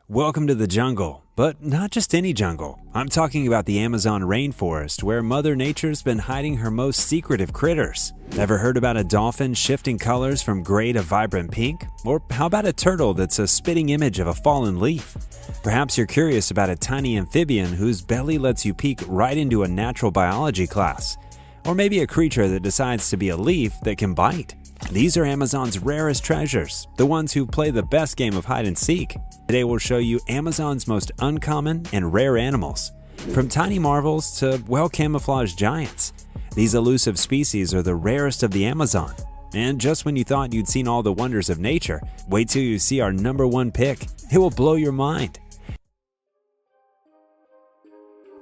Welcome to the jungle, but not just any jungle. I'm talking about the Amazon rainforest, where Mother Nature's been hiding her most secretive critters. Ever heard about a dolphin shifting colors from gray to vibrant pink? Or how about a turtle that's a spitting image of a fallen leaf? Perhaps you're curious about a tiny amphibian whose belly lets you peek right into a natural biology class. Or maybe a creature that decides to be a leaf that can bite. These are Amazon's rarest treasures, the ones who play the best game of hide and seek. Today we'll show you Amazon's most uncommon and rare animals. From tiny marvels to well-camouflaged giants, these elusive species are the rarest of the Amazon. And just when you thought you'd seen all the wonders of nature, wait till you see our #1 pick. It will blow your mind.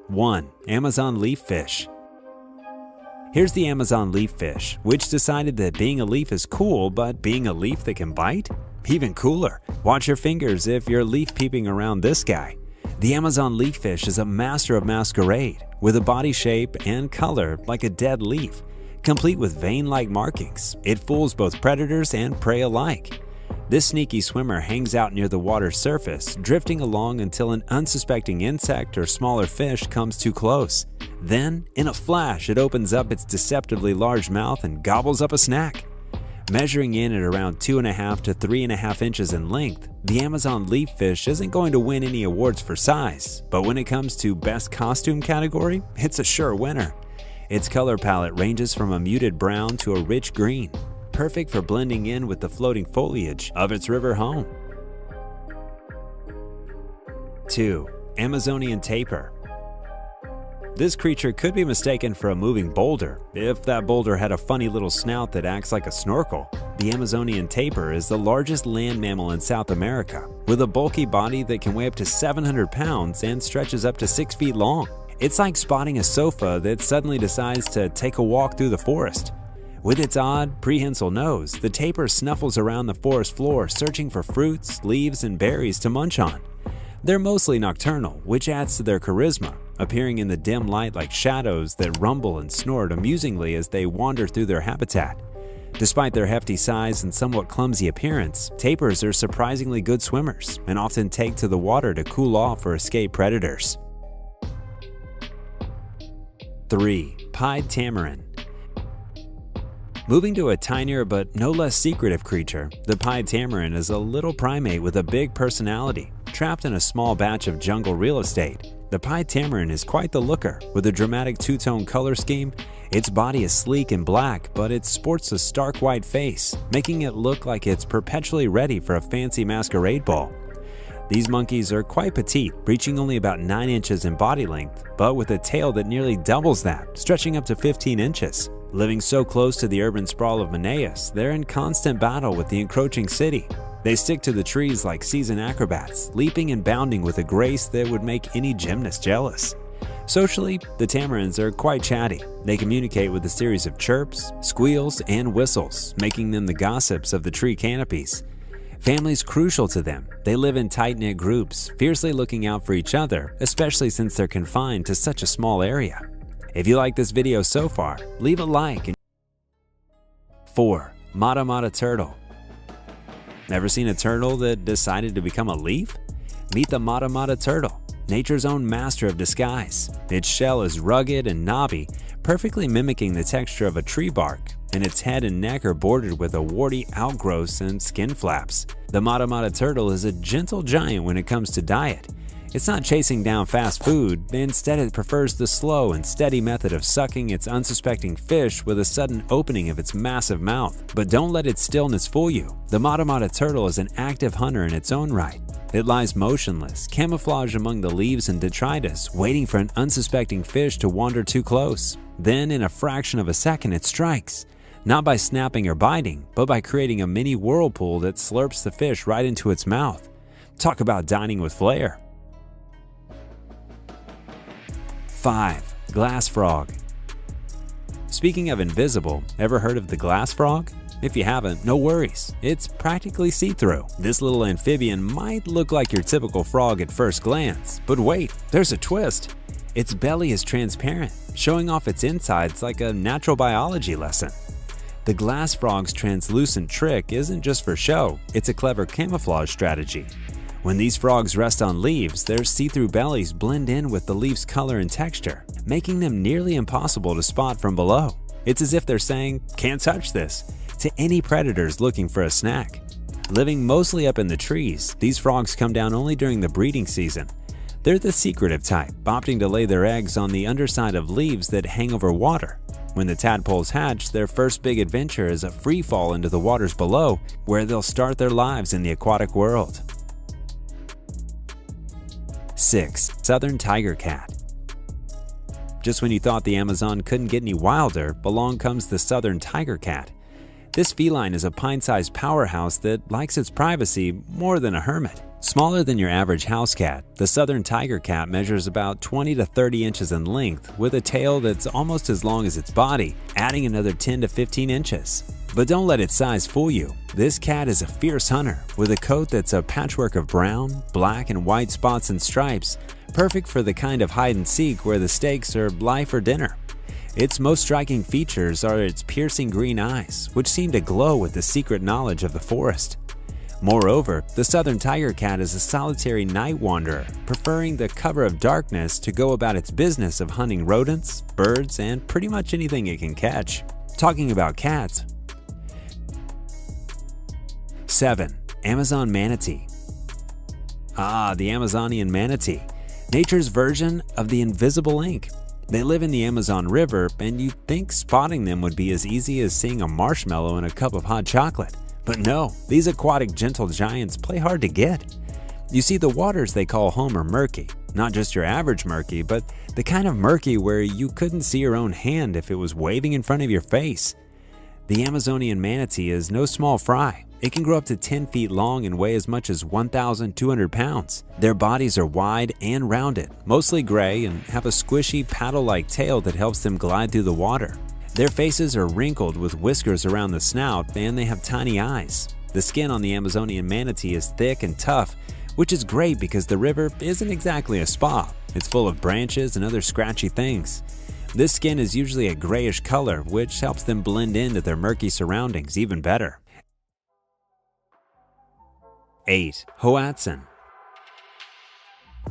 1. Amazon leaf fish. Here's the Amazon leaf fish, which decided that being a leaf is cool, but being a leaf that can bite? Even cooler. Watch your fingers if you're leaf peeping around this guy. The Amazon leaf fish is a master of masquerade, with a body shape and color like a dead leaf, complete with vein-like markings. It fools both predators and prey alike. This sneaky swimmer hangs out near the water's surface, drifting along until an unsuspecting insect or smaller fish comes too close. Then, in a flash, it opens up its deceptively large mouth and gobbles up a snack. Measuring in at around 2.5 to 3.5 inches in length, the Amazon leaf fish isn't going to win any awards for size, but when it comes to best costume category, it's a sure winner. Its color palette ranges from a muted brown to a rich green, perfect for blending in with the floating foliage of its river home. 2. Amazonian tapir. This creature could be mistaken for a moving boulder if that boulder had a funny little snout that acts like a snorkel. The Amazonian tapir is the largest land mammal in South America, with a bulky body that can weigh up to 700 pounds and stretches up to 6 feet long. It's like spotting a sofa that suddenly decides to take a walk through the forest. With its odd, prehensile nose, the tapir snuffles around the forest floor searching for fruits, leaves, and berries to munch on. They're mostly nocturnal, which adds to their charisma, appearing in the dim light like shadows that rumble and snort amusingly as they wander through their habitat. Despite their hefty size and somewhat clumsy appearance, tapirs are surprisingly good swimmers and often take to the water to cool off or escape predators. 3. Pied tamarin. Moving to a tinier but no less secretive creature, the pied tamarin is a little primate with a big personality, trapped in a small batch of jungle real estate. The pied tamarin is quite the looker, with a dramatic two-tone color scheme. Its body is sleek and black, but it sports a stark white face, making it look like it's perpetually ready for a fancy masquerade ball. These monkeys are quite petite, reaching only about 9 inches in body length, but with a tail that nearly doubles that, stretching up to 15 inches. Living so close to the urban sprawl of Manaus, they're in constant battle with the encroaching city. They stick to the trees like seasoned acrobats, leaping and bounding with a grace that would make any gymnast jealous. Socially, the tamarins are quite chatty. They communicate with a series of chirps, squeals, and whistles, making them the gossips of the tree canopies. Family's crucial to them. They live in tight-knit groups, fiercely looking out for each other, especially since they're confined to such a small area. If you like this video so far, leave a like. 4. Mata Mata turtle. Ever seen a turtle that decided to become a leaf? Meet the Mata Mata turtle, nature's own master of disguise. Its shell is rugged and knobby, perfectly mimicking the texture of a tree bark, and its head and neck are bordered with a warty outgrowths and skin flaps. The Mata Mata turtle is a gentle giant when it comes to diet. It's not chasing down fast food, instead it prefers the slow and steady method of sucking its unsuspecting fish with a sudden opening of its massive mouth. But don't let its stillness fool you. The Mata Mata turtle is an active hunter in its own right. It lies motionless, camouflaged among the leaves and detritus, waiting for an unsuspecting fish to wander too close. Then, in a fraction of a second, it strikes. Not by snapping or biting, but by creating a mini whirlpool that slurps the fish right into its mouth. Talk about dining with flair. 5. Glass frog. Speaking of invisible, ever heard of the glass frog? If you haven't, no worries. It's practically see-through. This little amphibian might look like your typical frog at first glance, but wait, there's a twist. Its belly is transparent, showing off its insides like a natural biology lesson. The glass frog's translucent trick isn't just for show, it's a clever camouflage strategy. When these frogs rest on leaves, their see-through bellies blend in with the leaf's color and texture, making them nearly impossible to spot from below. It's as if they're saying, "Can't touch this," to any predators looking for a snack. Living mostly up in the trees, these frogs come down only during the breeding season. They're the secretive type, opting to lay their eggs on the underside of leaves that hang over water. When the tadpoles hatch, their first big adventure is a free fall into the waters below, where they'll start their lives in the aquatic world. 6. Southern tiger cat. Just when you thought the Amazon couldn't get any wilder, along comes the southern tiger cat. This feline is a pint-sized powerhouse that likes its privacy more than a hermit. Smaller than your average house cat, the southern tiger cat measures about 20 to 30 inches in length with a tail that's almost as long as its body, adding another 10 to 15 inches. But don't let its size fool you. This cat is a fierce hunter with a coat that's a patchwork of brown, black, and white spots and stripes, perfect for the kind of hide and seek where the stakes are life or dinner. Its most striking features are its piercing green eyes, which seem to glow with the secret knowledge of the forest. Moreover, the southern tiger cat is a solitary night wanderer, preferring the cover of darkness to go about its business of hunting rodents, birds, and pretty much anything it can catch. Talking about cats. 7. Amazon manatee. The Amazonian manatee, nature's version of the invisible ink. They live in the Amazon River, and you'd think spotting them would be as easy as seeing a marshmallow in a cup of hot chocolate. But no, these aquatic gentle giants play hard to get. You see, the waters they call home are murky. Not just your average murky, but the kind of murky where you couldn't see your own hand if it was waving in front of your face. The Amazonian manatee is no small fry. It can grow up to 10 feet long and weigh as much as 1,200 pounds. Their bodies are wide and rounded, mostly gray, and have a squishy paddle-like tail that helps them glide through the water. Their faces are wrinkled with whiskers around the snout, and they have tiny eyes. The skin on the Amazonian manatee is thick and tough, which is great because the river isn't exactly a spa. It's full of branches and other scratchy things. This skin is usually a grayish color, which helps them blend into their murky surroundings even better. 8. Hoatzin.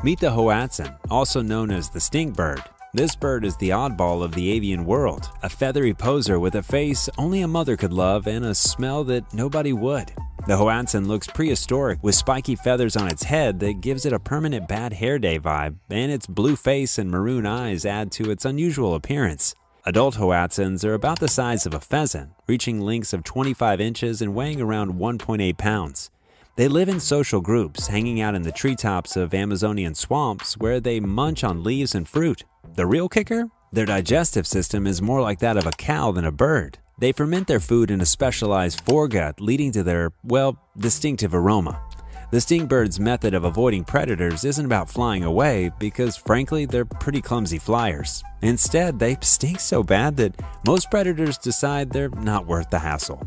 Meet the Hoatzin, also known as the stink bird. This bird is the oddball of the avian world, a feathery poser with a face only a mother could love and a smell that nobody would. The Hoatzin looks prehistoric with spiky feathers on its head that gives it a permanent bad hair day vibe, and its blue face and maroon eyes add to its unusual appearance. Adult Hoatzins are about the size of a pheasant, reaching lengths of 25 inches and weighing around 1.8 pounds. They live in social groups, hanging out in the treetops of Amazonian swamps where they munch on leaves and fruit. The real kicker? Their digestive system is more like that of a cow than a bird. They ferment their food in a specialized foregut, leading to their, distinctive aroma. The stink bird's method of avoiding predators isn't about flying away because, frankly, they're pretty clumsy flyers. Instead, they stink so bad that most predators decide they're not worth the hassle.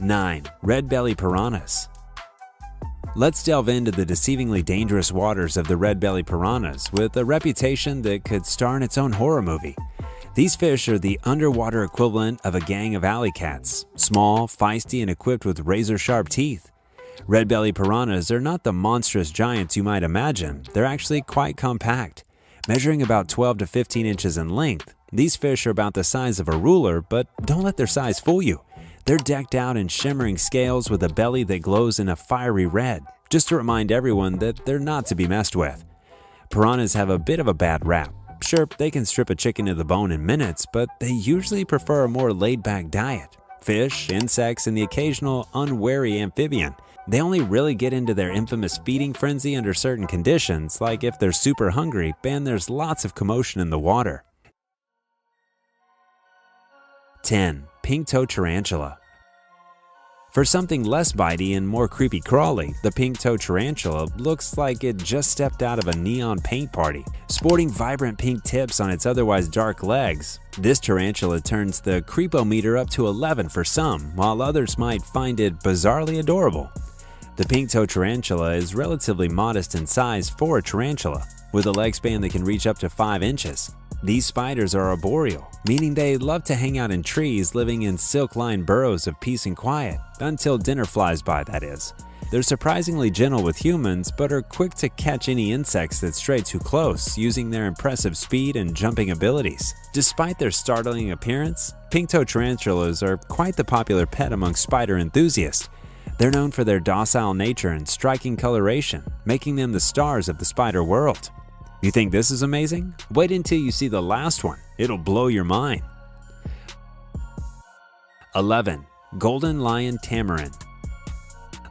9. Red-belly piranhas. Let's delve into the deceivingly dangerous waters of the red-belly piranhas with a reputation that could star in its own horror movie. These fish are the underwater equivalent of a gang of alley cats, small, feisty, and equipped with razor-sharp teeth. Red-belly piranhas are not the monstrous giants you might imagine. They're actually quite compact, measuring about 12 to 15 inches in length. These fish are about the size of a ruler, but don't let their size fool you. They're decked out in shimmering scales with a belly that glows in a fiery red, just to remind everyone that they're not to be messed with. Piranhas have a bit of a bad rap. Sure, they can strip a chicken to the bone in minutes, but they usually prefer a more laid-back diet. Fish, insects, and the occasional unwary amphibian. They only really get into their infamous feeding frenzy under certain conditions, like if they're super hungry and there's lots of commotion in the water. 10. Pink-toed tarantula. For something less bitey and more creepy crawly, the pink-toed tarantula looks like it just stepped out of a neon paint party. Sporting vibrant pink tips on its otherwise dark legs, this tarantula turns the creepometer up to 11 for some, while others might find it bizarrely adorable. The pink-toed tarantula is relatively modest in size for a tarantula, with a leg span that can reach up to 5 inches. These spiders are arboreal, meaning they love to hang out in trees, living in silk-lined burrows of peace and quiet, until dinner flies by, that is. they're surprisingly gentle with humans but are quick to catch any insects that stray too close, using their impressive speed and jumping abilities. Despite their startling appearance, pink-toed tarantulas are quite the popular pet among spider enthusiasts. They're known for their docile nature and striking coloration, making them the stars of the spider world. You think this is amazing? Wait until you see the last one. It'll blow your mind. 11. Golden lion tamarin.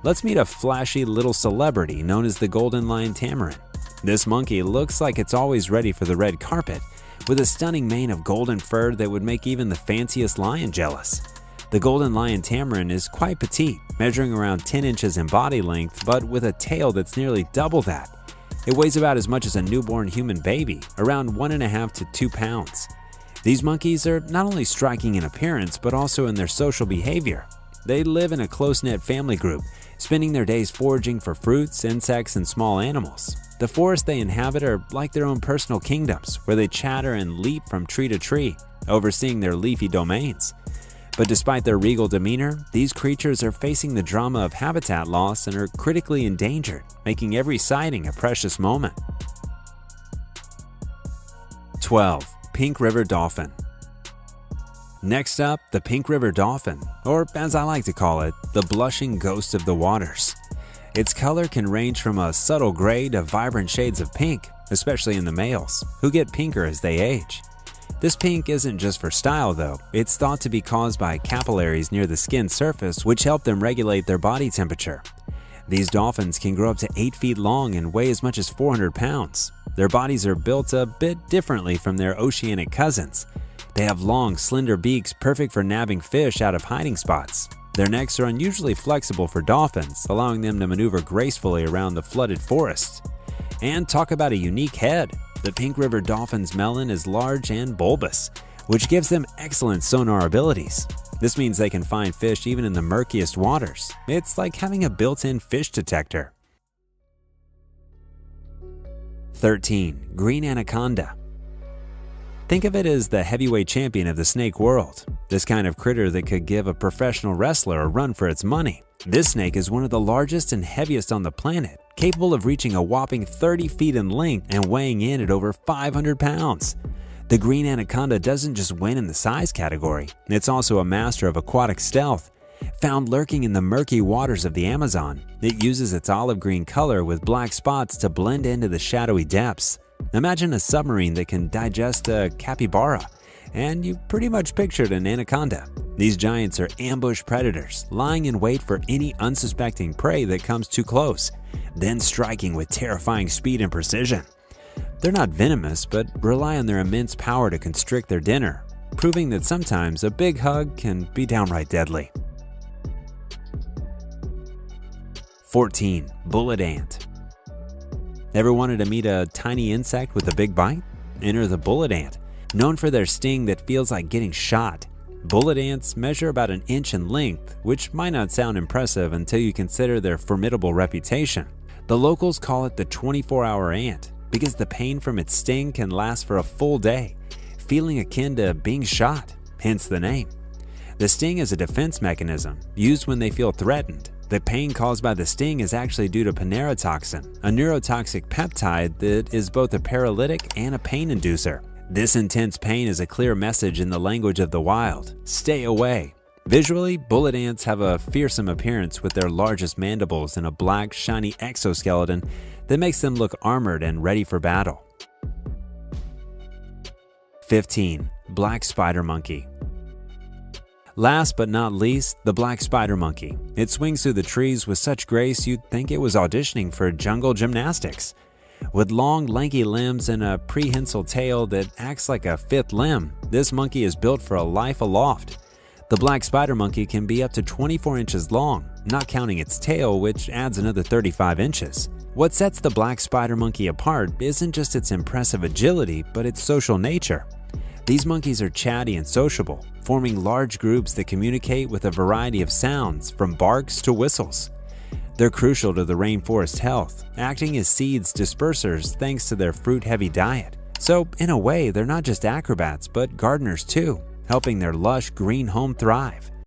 Let's meet a flashy little celebrity known as the golden lion tamarin. This monkey looks like it's always ready for the red carpet, with a stunning mane of golden fur that would make even the fanciest lion jealous. The golden lion tamarin is quite petite, measuring around 10 inches in body length, but with a tail that's nearly double that. It weighs about as much as a newborn human baby, around 1.5 to 2 pounds. These monkeys are not only striking in appearance, but also in their social behavior. They live in a close-knit family group, spending their days foraging for fruits, insects, and small animals. The forests they inhabit are like their own personal kingdoms, where they chatter and leap from tree to tree, overseeing their leafy domains. But despite their regal demeanor, these creatures are facing the drama of habitat loss and are critically endangered, making every sighting a precious moment. 12. Pink river dolphin. Next up, the pink river dolphin, or as I like to call it, the blushing ghost of the waters. Its color can range from a subtle gray to vibrant shades of pink, especially in the males, who get pinker as they age. This pink isn't just for style though, it's thought to be caused by capillaries near the skin surface which help them regulate their body temperature. These dolphins can grow up to 8 feet long and weigh as much as 400 pounds. Their bodies are built a bit differently from their oceanic cousins. They have long, slender beaks perfect for nabbing fish out of hiding spots. Their necks are unusually flexible for dolphins, allowing them to maneuver gracefully around the flooded forests. And talk about a unique head. The pink river dolphin's melon is large and bulbous, which gives them excellent sonar abilities. This means they can find fish even in the murkiest waters. It's like having a built-in fish detector. 13. Green anaconda. Think of it as the heavyweight champion of the snake world. This kind of critter that could give a professional wrestler a run for its money. This snake is one of the largest and heaviest on the planet, capable of reaching a whopping 30 feet in length and weighing in at over 500 pounds. The green anaconda doesn't just win in the size category, it's also a master of aquatic stealth. Found lurking in the murky waters of the Amazon, it uses its olive green color with black spots to blend into the shadowy depths. Imagine a submarine that can digest a capybara, and you've pretty much pictured an anaconda. These giants are ambush predators, lying in wait for any unsuspecting prey that comes too close, then striking with terrifying speed and precision. They're not venomous, but rely on their immense power to constrict their dinner, proving that sometimes a big hug can be downright deadly. 14. Bullet ant. Ever wanted to meet a tiny insect with a big bite? Enter the bullet ant. Known for their sting that feels like getting shot, bullet ants measure about an inch in length, which might not sound impressive until you consider their formidable reputation. The locals call it the 24-hour ant because the pain from its sting can last for a full day, feeling akin to being shot, hence the name. The sting is a defense mechanism used when they feel threatened. The pain caused by the sting is actually due to panerotoxin, a neurotoxic peptide that is both a paralytic and a pain inducer. This intense pain is a clear message in the language of the wild: stay away. Visually, bullet ants have a fearsome appearance with their largest mandibles and a black, shiny exoskeleton that makes them look armored and ready for battle. 15. Black spider monkey. Last but not least, the black spider monkey. It swings through the trees with such grace you'd think it was auditioning for jungle gymnastics. With long, lanky limbs and a prehensile tail that acts like a fifth limb, this monkey is built for a life aloft. The black spider monkey can be up to 24 inches long, not counting its tail, which adds another 35 inches. What sets the black spider monkey apart isn't just its impressive agility, but its social nature. These monkeys are chatty and sociable, forming large groups that communicate with a variety of sounds, from barks to whistles. They're crucial to the rainforest health, acting as seeds dispersers thanks to their fruit-heavy diet. So, in a way, they're not just acrobats, but gardeners too, helping their lush green home thrive.